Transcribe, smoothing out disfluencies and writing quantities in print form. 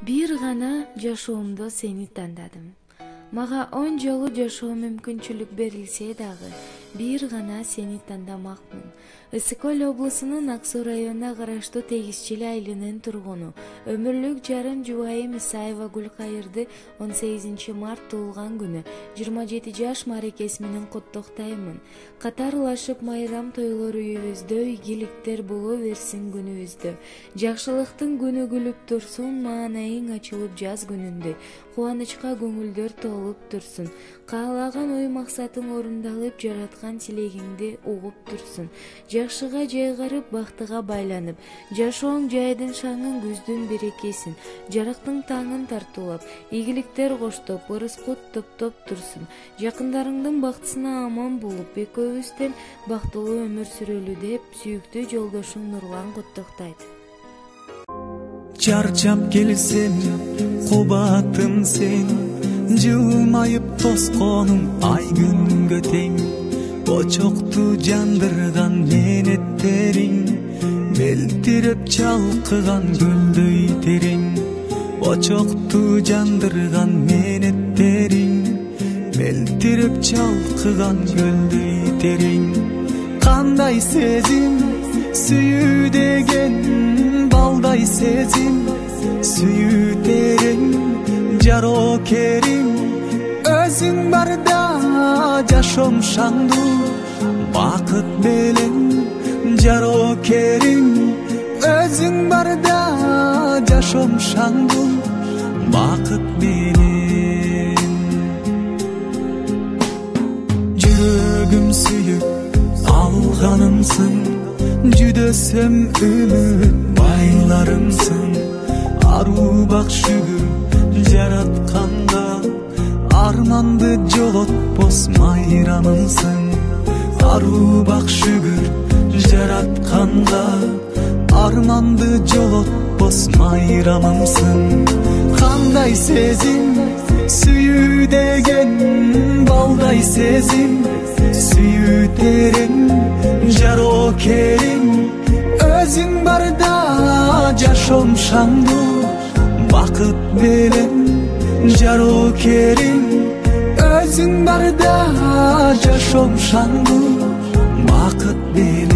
Бир гана жашоомдо сени тандадым. Мага 10 жолу жашоо мүмкүнчүлүк берилсе дагы бир гана сени тандамакмын. Ысык-Көл облусунун Ак Суу районуна караштуу Тегизчил айылынын тургуну өмүрлүк жарым Жубайым Исаева Гүлкайырды 18 март туулган күнү 27 жаш мааракеси менен куттуктаймын. Катарлашып майрам тойлор үйүбүздө, ийгиликтер боло берсин күнүбүздө. Жакшылыктын күнү күлүп турсун, маанайың ачылып жаз күнүндө. Кубанычка көңүлдөр толуп турсун. Каалаган ой максатың орундалып, жараткан тилегиңди угуп турсун. Жакшыга жайгарып, бактыга байланып, жашооң жайдын шаңын, күздүн берекесин, жарыктын таңын тартуулап, ийгиликтер коштоп, ырыс-кут топтоп турсун. Жакындарыңдын бактысына аман болуп, экөөбүздөн бактылуу өмүр сүрөлү деп сүйүктүү жолдошуң Нурлан куттуктайт. Чарчап келсем, кубатым сен, жылмайып тосконум ай күнгө тең. Очокту жандырган менеттериң, мелтиреп чалкыган көлдөй терең. Очокту жандырган менеттериң, мелтиреп чалкыган көлдөй терең. Кандай сезим, сүйүү деген, балдай сезим, сүйүү терең. Жарокерим, өзүң барда жашоом шаңдуу, бакыт менен. Жарокерим, өзүң барда жашоом шаңдуу, бакыт менен. Жүрөгүм сүйүп алганымсың, жүдөсөм үмүт байларымсың. Аруу бак шүгүр жаратканга, арманды жолотпос майрамымсың. Аруу бак шүгүр жаратканга, арманды жолотпос майрамымсың. Кандай сезим, сүйүү деген, балдай сезим, сүйүү терең. Жарокерим, өзүң барда жашоом шаңдуу, бакыт менен. Жарокерим, өзүң барда жашоом шаңдуу, бакыт менен.